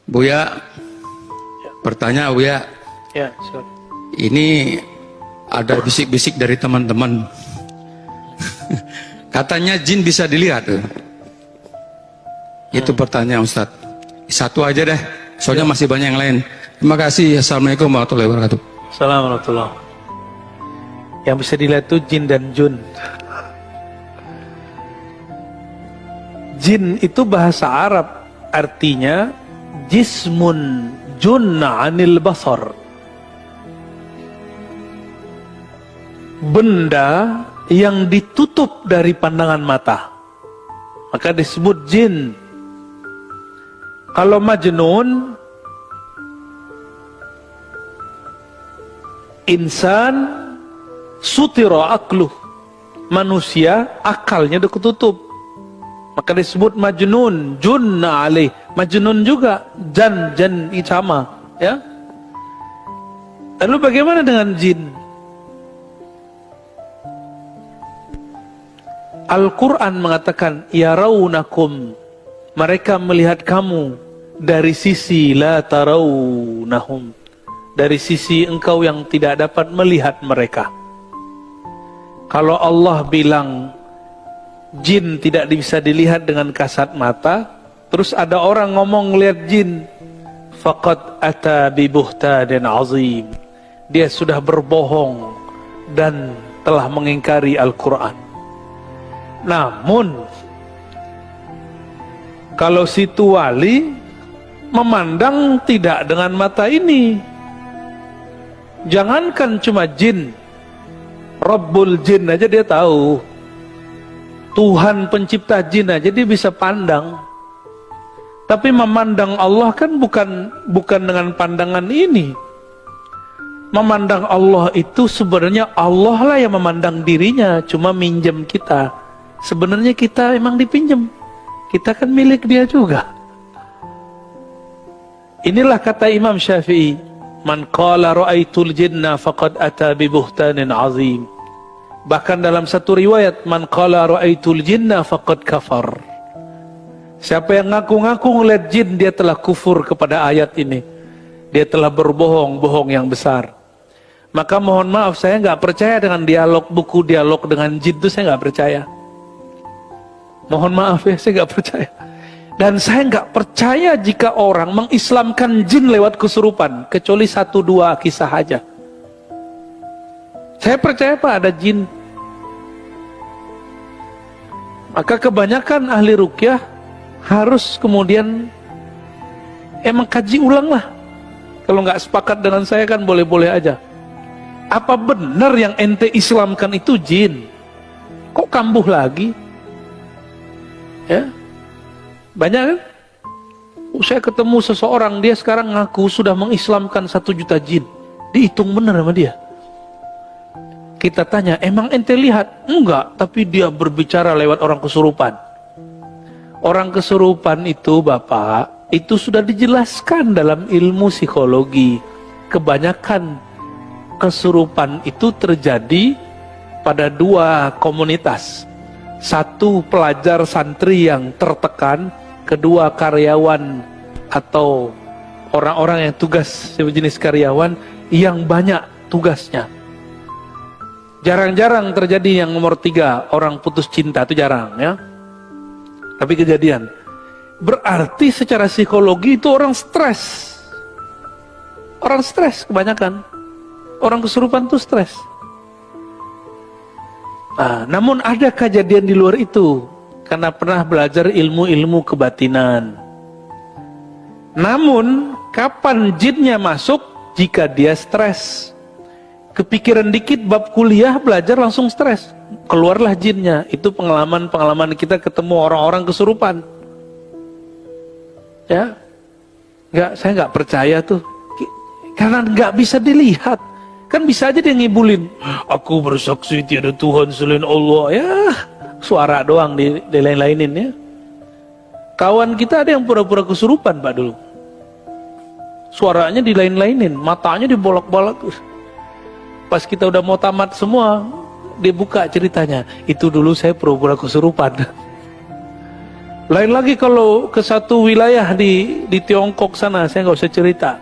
Buya, bertanya Buya. Ya, silakan. Ini ada bisik-bisik dari teman-teman. Katanya jin bisa dilihat. Itu pertanyaan Ustadz. Satu aja deh, soalnya masih banyak yang lain. Terima kasih. Assalamualaikum warahmatullahi wabarakatuh. Assalamualaikum. Yang bisa dilihat itu jin dan jun. Jin itu bahasa Arab, artinya jismun junna anil basar. Benda yang ditutup dari pandangan mata, maka disebut jin. Kalau majnun, insan sutira akluh, manusia akalnya udah ketutup, maka disebut majnun. Junna alaih, majnun juga, jan sama, ya. Lalu bagaimana dengan jin? Al-Quran mengatakan, yarawnakum, mereka melihat kamu dari sisi la tarawnahum, dari sisi engkau yang tidak dapat melihat mereka. Kalau Allah bilang jin tidak bisa dilihat dengan kasat mata, terus ada orang ngomong lihat jin, faqad ata bi buhtanin azim, dia sudah berbohong dan telah mengingkari Al-Quran. Namun kalau situ wali memandang tidak dengan mata ini, jangankan cuma jin, Rabbul jin aja dia tahu, Tuhan pencipta jin aja dia bisa pandang. Tapi memandang Allah kan bukan dengan pandangan ini. Memandang Allah itu sebenarnya Allah lah yang memandang dirinya, cuma minjem kita. Sebenarnya kita emang dipinjam, kita kan milik dia juga. Inilah kata Imam Syafi'i, man qala ra'aitul jinna faqad ata bi buhtanin azim. Bahkan dalam satu riwayat, man qala ra'aitul jinna faqad kafar. Siapa yang ngaku-ngaku ngeliat jin, dia telah kufur kepada ayat ini. Dia telah berbohong, bohong yang besar. Maka mohon maaf, saya nggak percaya dengan buku dialog dengan jin itu, saya nggak percaya. Mohon maaf ya, saya nggak percaya. Dan saya nggak percaya jika orang mengislamkan jin lewat kesurupan, kecuali 1-2 kisah aja. Saya percaya Pak ada jin. Maka kebanyakan ahli ruqyah harus kemudian emang kaji ulang lah. Kalau nggak sepakat dengan saya kan boleh-boleh aja. Apa benar yang ente islamkan itu jin? Kok kambuh lagi? Ya, banyak kan? Saya ketemu seseorang, dia sekarang ngaku sudah mengislamkan 1 juta jin. Dihitung benar sama dia. Kita tanya, emang ente lihat? Enggak, tapi dia berbicara lewat orang kesurupan. Orang kesurupan itu Bapak, itu sudah dijelaskan dalam ilmu psikologi. Kebanyakan kesurupan itu terjadi pada 2 komunitas. 1 pelajar santri yang tertekan, 2 karyawan atau orang-orang yang tugas sejenis karyawan yang banyak tugasnya. Jarang-jarang terjadi yang nomor 3, orang putus cinta, itu jarang ya. Tapi kejadian. Berarti secara psikologi itu orang stres. Orang stres kebanyakan. Orang kesurupan itu stres. Nah, namun ada kejadian di luar itu, karena pernah belajar ilmu-ilmu kebatinan. Namun, kapan jinnya masuk? Jika dia stres. Kepikiran dikit bab kuliah, belajar langsung stres. Keluarlah jinnya. Itu pengalaman-pengalaman kita ketemu orang-orang kesurupan. Ya, saya nggak percaya tuh, karena nggak bisa dilihat. Kan bisa aja dia ngibulin, aku bersaksi tiada Tuhan selain Allah. Ya, suara doang dilain-lainin ya. Kawan kita ada yang pura-pura kesurupan Pak dulu. Suaranya dilain-lainin, matanya dibolak-balik. Pas kita udah mau tamat semua, dia buka ceritanya. Itu dulu saya pura-pura kesurupan. Lain lagi kalau ke satu wilayah di Tiongkok sana, saya nggak usah cerita.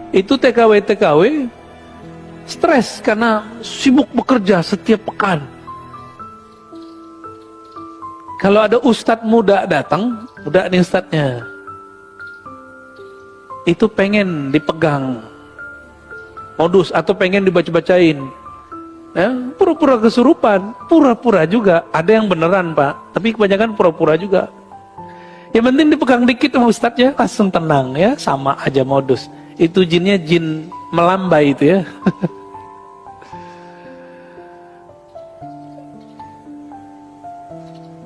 Itu TKW stres karena sibuk bekerja setiap pekan. Kalau ada ustadz muda datang, muda nih ustadznya, itu pengen dipegang modus atau pengen dibaca-bacain. Ya, pura-pura kesurupan, pura-pura juga. Ada yang beneran Pak, tapi kebanyakan pura-pura juga. Yang penting dipegang dikit sama ustadznya, langsung tenang ya, sama aja modus. Itu jinnya jin melambai itu ya.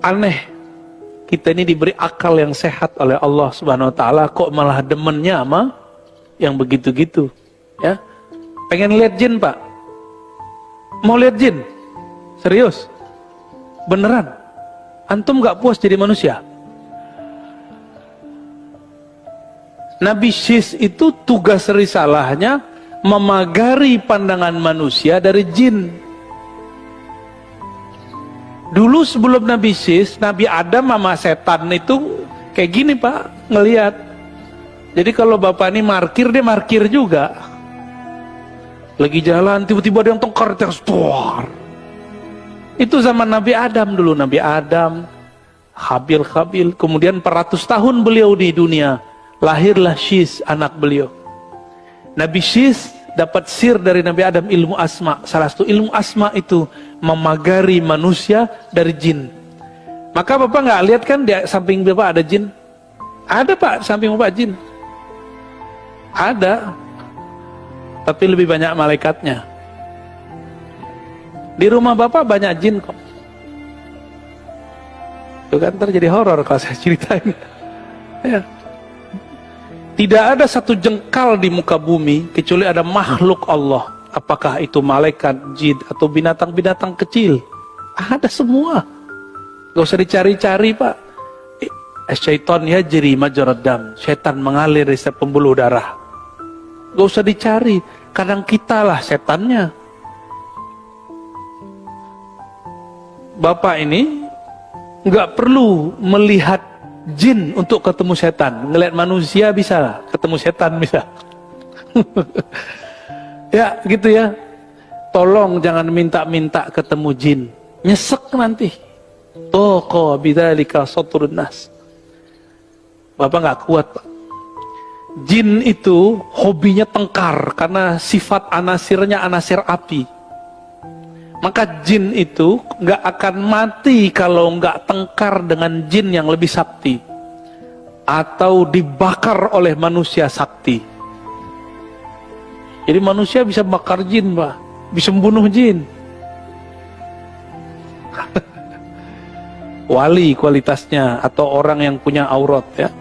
Aneh, kita ini diberi akal yang sehat oleh Allah Subhanahu Wa Taala, kok malah demennya sama yang begitu-gitu, ya. Pengen lihat jin Pak, mau lihat jin, serius, beneran, antum gak puas jadi manusia? Nabi Syis itu tugas risalahnya memagari pandangan manusia dari jin. Dulu sebelum Nabi Syis, Nabi Adam sama setan itu kayak gini Pak, ngelihat. Jadi kalau bapak ini markir, dia markir juga. Lagi jalan, tiba-tiba ada yang tongkar, tuar. Itu zaman Nabi Adam dulu, Nabi Adam, Habil, kemudian 400 tahun beliau di dunia. Lahirlah Syis, anak beliau. Nabi Syis dapat sir dari Nabi Adam, ilmu asma. Salah satu ilmu asma itu memagari manusia dari jin. Maka bapak nggak lihat kan di samping bapak ada jin? Ada Pak, samping bapak jin. Ada, tapi lebih banyak malaikatnya. Di rumah bapak banyak jin kok. Itu kan terjadi horor kalau saya ceritain. Ya. Tidak ada satu jengkal di muka bumi kecuali ada makhluk Allah. Apakah itu malaikat, jin, atau binatang-binatang kecil? Ada semua. Gak usah dicari-cari Pak. Syaitan ya jeri majrad dam. Syaitan mengalir di setiap pembuluh darah. Gak usah dicari. Kadang kita lah setannya. Bapak ini gak perlu melihat jin untuk ketemu setan. Ngelihat manusia bisa, ketemu setan bisa. Ya gitu ya. Tolong jangan minta-minta ketemu jin, nyesek nanti. Toko bidzalika satrun nas. Bapak nggak kuat Pak. Jin itu hobinya tengkar karena sifat anasirnya anasir api. Maka jin itu nggak akan mati kalau nggak tengkar dengan jin yang lebih sakti atau dibakar oleh manusia sakti. Jadi manusia bisa bakar jin Pak, bisa membunuh jin. Wali kualitasnya atau orang yang punya aurat ya.